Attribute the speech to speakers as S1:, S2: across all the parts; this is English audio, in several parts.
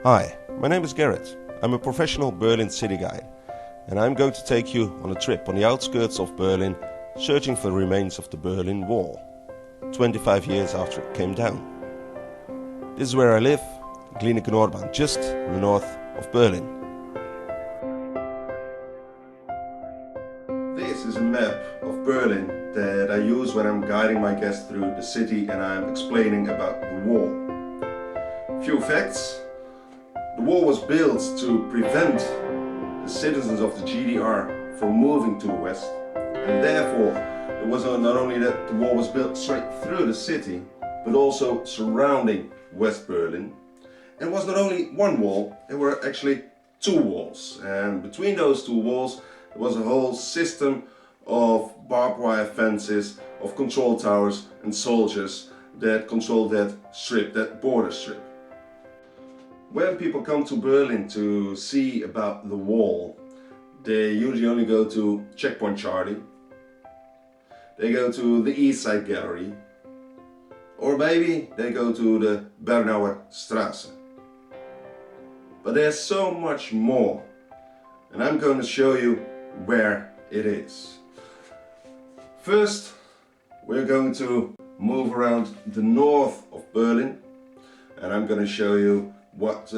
S1: Hi, my name is Garrett. I'm a professional Berlin city guide, and I'm going to take you on a trip on the outskirts of Berlin, searching for the remains of the Berlin Wall, 25 years after it came down. This is where I live, Klinik Nordbahn, just in the north of Berlin. This is a map of Berlin that I use when I'm guiding my guests through the city and I'm explaining about the wall. Few facts. The wall was built to prevent the citizens of the GDR from moving to the west, and therefore it was not only that the wall was built straight through the city, but also surrounding West Berlin. And it was not only one wall, there were actually two walls, and between those two walls there was a whole system of barbed wire fences, of control towers and soldiers that controlled that strip, that border strip. When people come to Berlin to see about the wall, they usually only go to Checkpoint Charlie, they go to the East Side Gallery, or maybe they go to the Bernauer Straße. But there's so much more, and I'm going to show you where it is. First, we're going to move around the north of Berlin, and I'm going to show you what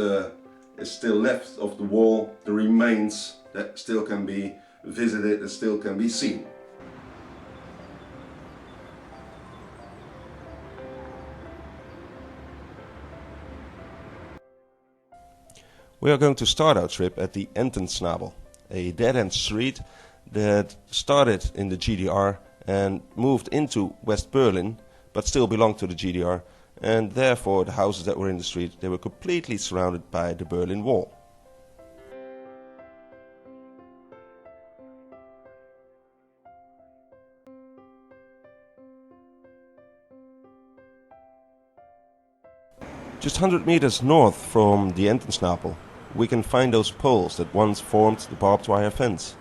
S1: is still left of the wall, the remains that still can be visited, that still can be seen. We are going to start our trip at the Entensnabel, a dead-end street that started in the GDR and moved into West Berlin, but still belonged to the GDR, and therefore the houses that were in the street, they were completely surrounded by the Berlin Wall. Just 100 meters north from the Entensnabel, we can find those poles that once formed the barbed wire fence.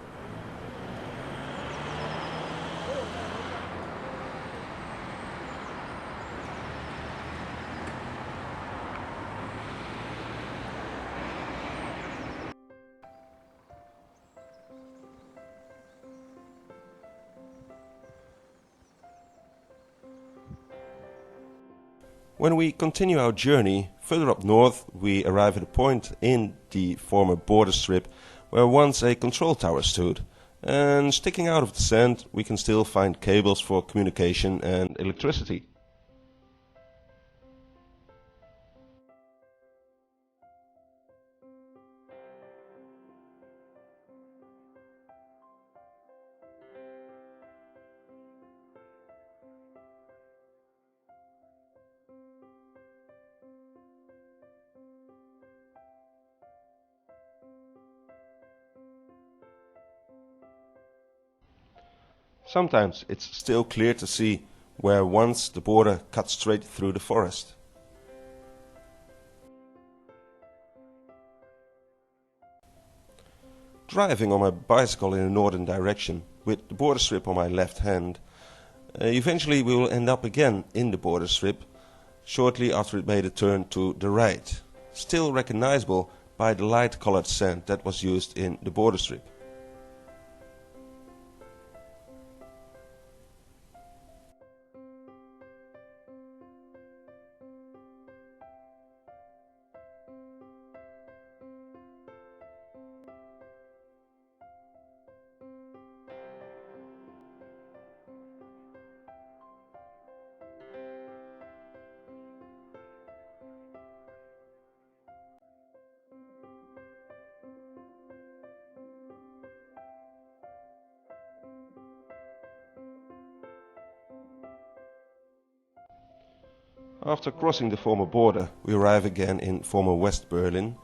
S1: When we continue our journey further up north, we arrive at a point in the former border strip where once a control tower stood, and sticking out of the sand we can still find cables for communication and electricity. Sometimes it's still clear to see where once the border cut straight through the forest. Driving on my bicycle in a northern direction, with the border strip on my left hand, eventually we will end up again in the border strip, shortly after it made a turn to the right, still recognizable by the light-colored sand that was used in the border strip. After crossing the former border, we arrive again in former West Berlin,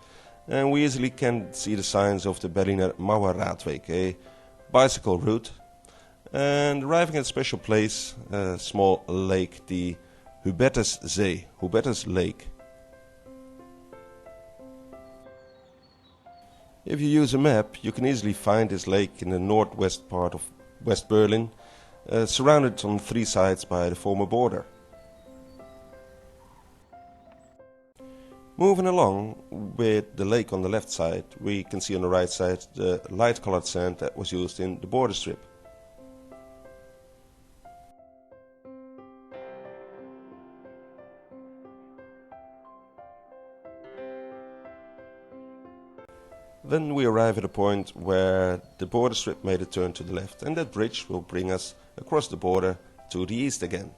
S1: and we easily can see the signs of the Berliner Mauerradweg, a bicycle route, and arriving at a special place, a small lake, the Hubertuszee, Hubertus Lake. If you use a map, you can easily find this lake in the northwest part of West Berlin, surrounded on three sides by the former border. Moving along with the lake on the left side, we can see on the right side the light colored sand that was used in the border strip. Then we arrive at a point where the border strip made a turn to the left, and that bridge will bring us across the border to the east again.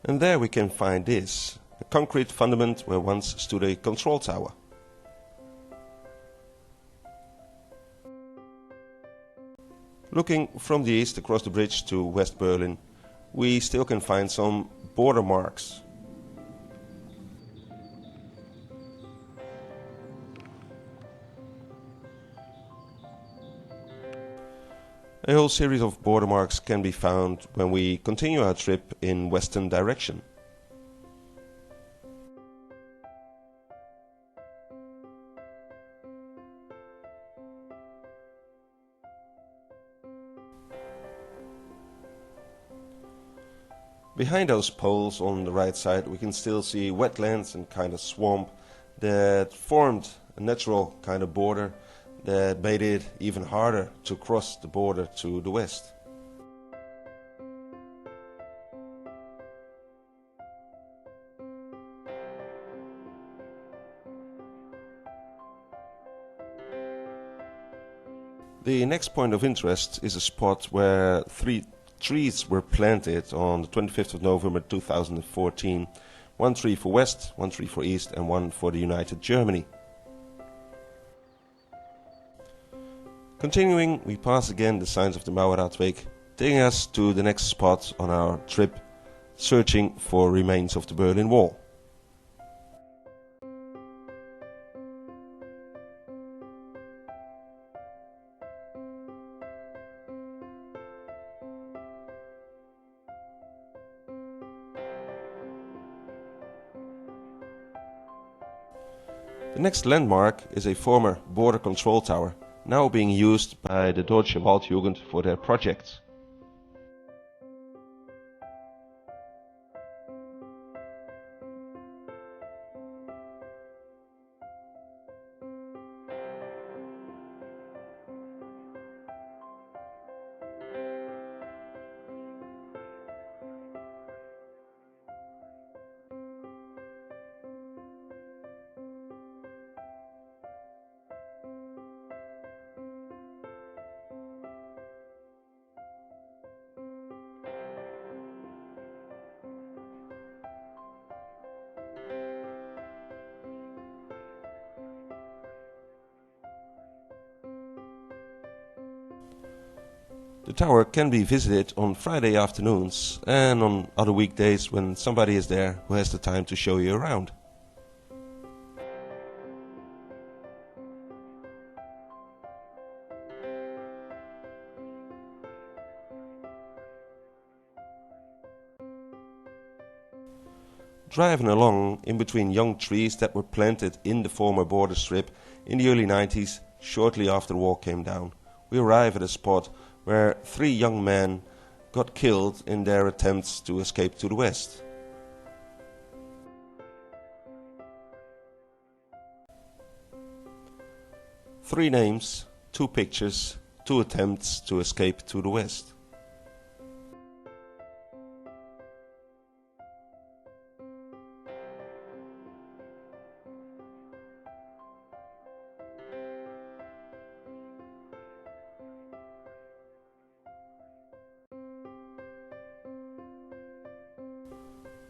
S1: And there we can find this, a concrete fundament where once stood a control tower. Looking from the east across the bridge to West Berlin, we still can find some border marks. A whole series of border marks can be found when we continue our trip in western direction. Behind those poles on the right side we can still see wetlands and kind of swamp that formed a natural kind of border that made it even harder to cross the border to the west. The next point of interest is a spot where 3 trees were planted on the 25th of November 2014. 1 tree for West, 1 tree for East and 1 for the United Germany. Continuing, we pass again the signs of the Mauerradweg, taking us to the next spot on our trip, searching for remains of the Berlin Wall. The next landmark is a former border control tower, now being used by the Deutsche Waldjugend for their projects. The tower can be visited on Friday afternoons and on other weekdays when somebody is there who has the time to show you around. Driving along in between young trees that were planted in the former border strip in the early 90s, shortly after the wall came down, we arrive at a spot where 3 young men got killed in their attempts to escape to the west. Three names, 2 pictures, 2 attempts to escape to the west.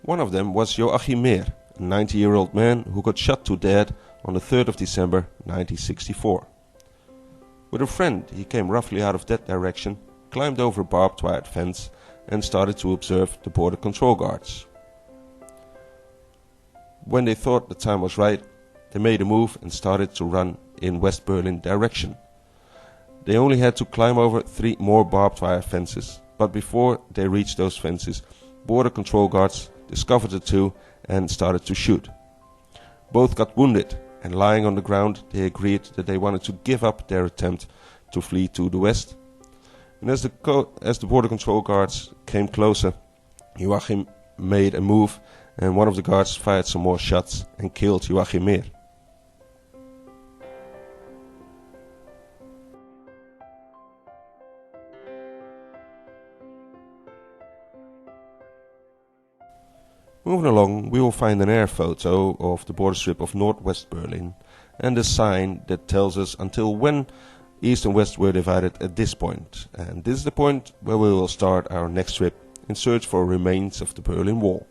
S1: One of them was Joachim Mehr, a 90-year-old man who got shot to death on the 3rd of December 1964. With a friend he came roughly out of that direction, climbed over a barbed wire fence and started to observe the border control guards. When they thought the time was right, they made a move and started to run in West Berlin direction. They only had to climb over 3 more barbed wire fences, but before they reached those fences, border control guards discovered the 2 and started to shoot. Both got wounded, and lying on the ground they agreed that they wanted to give up their attempt to flee to the west. And as the border control guards came closer, Joachim made a move, and one of the guards fired some more shots and killed Joachim Meer. Moving along, we will find an air photo of the border strip of northwest Berlin and a sign that tells us until when east and west were divided at this point. And this is the point where we will start our next trip in search for remains of the Berlin Wall.